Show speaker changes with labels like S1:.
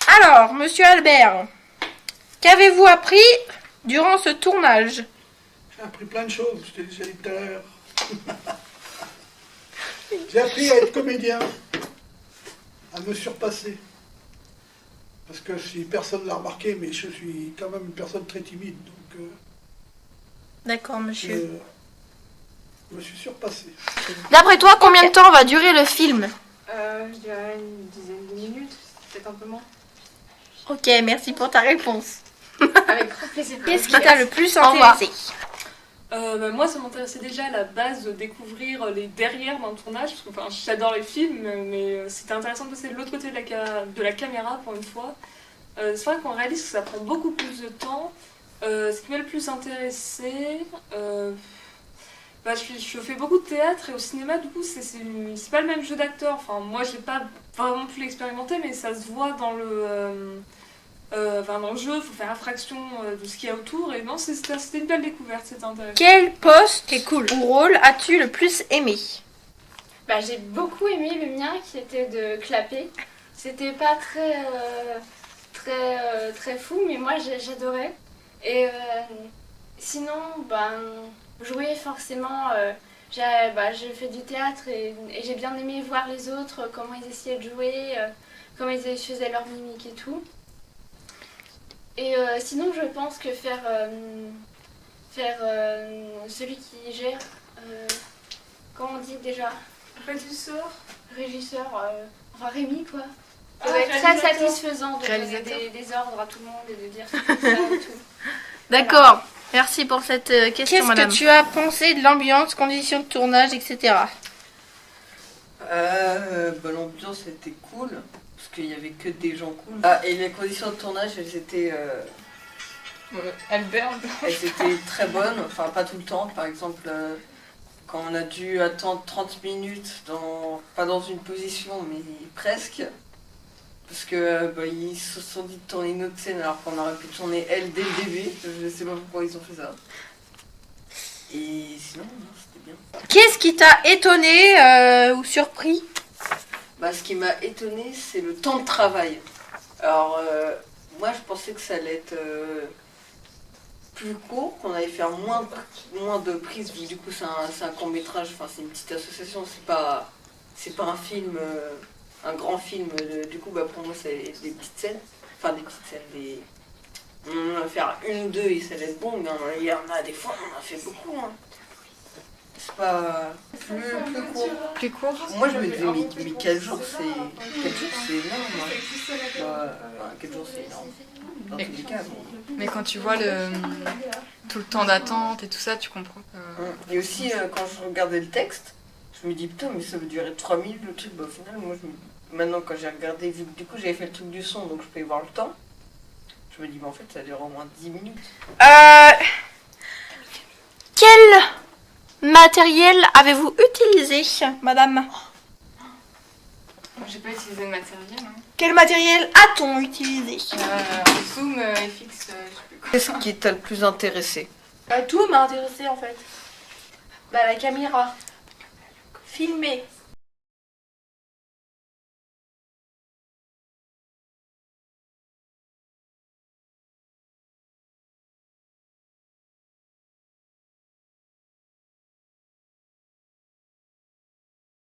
S1: Alors, monsieur Albert, qu'avez-vous appris durant ce tournage?
S2: J'ai appris plein de choses, je t'ai déjà dit tout à l'heure. J'ai appris à être comédien, à me surpasser. Parce que si personne ne l'a remarqué, mais je suis quand même une personne très timide, donc
S1: D'accord, monsieur.
S2: je me suis surpassé.
S1: D'après toi, combien de temps va durer le film?
S3: Je dirais une dizaine de minutes, peut-être un peu moins.
S1: Ok, merci pour ta réponse.
S3: Avec grand plaisir.
S1: Qu'est-ce qui t'a le plus
S3: Au revoir.
S1: intéressé?
S4: Moi, ça m'intéressait déjà à la base de découvrir les derrière d'un tournage, parce que enfin, j'adore les films, mais c'était intéressant de passer de l'autre côté de la caméra pour une fois. C'est vrai qu'on réalise que ça prend beaucoup plus de temps. Ce qui m'a le plus intéressé, je fais beaucoup de théâtre et au cinéma, du coup, c'est pas le même jeu d'acteur. Enfin, moi, j'ai pas vraiment pu l'expérimenter, mais ça se voit dans dans le jeu, il faut faire abstraction de ce qu'il y a autour, et non, c'était une belle découverte, c'était intéressant.
S1: Quel poste ou rôle as-tu le plus aimé?
S5: Bah, j'ai beaucoup aimé le mien qui était de clapper. C'était pas très fou, mais moi j'adorais. Et sinon, jouer forcément, j'ai fait du théâtre et j'ai bien aimé voir les autres, comment ils essayaient de jouer, comment ils faisaient leur mimique et tout. Et sinon, je pense que faire celui qui gère, comment on dit déjà? Régisseur, enfin Rémi quoi. Ça doit être très satisfaisant de donner des ordres à tout le monde et de dire ce qu'il faut faire et tout.
S1: D'accord, merci pour cette question,
S6: Qu'est-ce
S1: madame.
S6: que tu as pensé de l'ambiance, conditions de tournage, etc.
S7: L'ambiance était cool, parce qu'il n'y avait que des gens cool. Ah, et les conditions de tournage, elles étaient très bonnes, enfin pas tout le temps. Par exemple, quand on a dû attendre 30 minutes, pas dans une position, mais presque, parce que ils se sont dit de tourner une autre scène alors qu'on aurait pu tourner elle dès le début. Je sais pas pourquoi ils ont fait ça. Et sinon, non, c'était bien.
S6: Qu'est-ce qui t'a étonné ou surpris?
S7: Ce qui m'a étonné, c'est le temps de travail. Alors, moi, je pensais que ça allait être plus court, qu'on allait faire moins de prises. Du coup, c'est un court-métrage, enfin, c'est une petite association, c'est pas un film, un grand film. Du coup, pour moi, c'est des petites scènes. Enfin, des petites scènes, on va faire une ou deux et ça va être bon, mais il y en a des fois, on en a fait beaucoup. Hein. C'est pas plus court.
S3: Plus court.
S7: Moi je me disais, mais quel jour c'est énorme. Hein. 4 jours c'est énorme. Dans tous les cas.
S3: Mais quand tu vois tout le temps d'attente et tout ça, tu comprends.
S7: Et aussi, quand je regardais le texte, je me dis putain, mais ça veut durer 3 minutes le truc. Au final, maintenant quand j'ai regardé, vu que du coup j'avais fait le truc du son, donc je pouvais voir le temps, je me dis, en fait, ça dure au moins 10 minutes.
S6: Quel matériel avez-vous utilisé, madame?
S3: J'ai pas utilisé de matériel. Hein.
S6: Quel matériel a-t-on utilisé?
S3: Zoom, FX, je sais plus quoi.
S7: Qu'est-ce qui t'a le plus intéressé?
S6: Tout m'a intéressé en fait. La caméra. Filmer.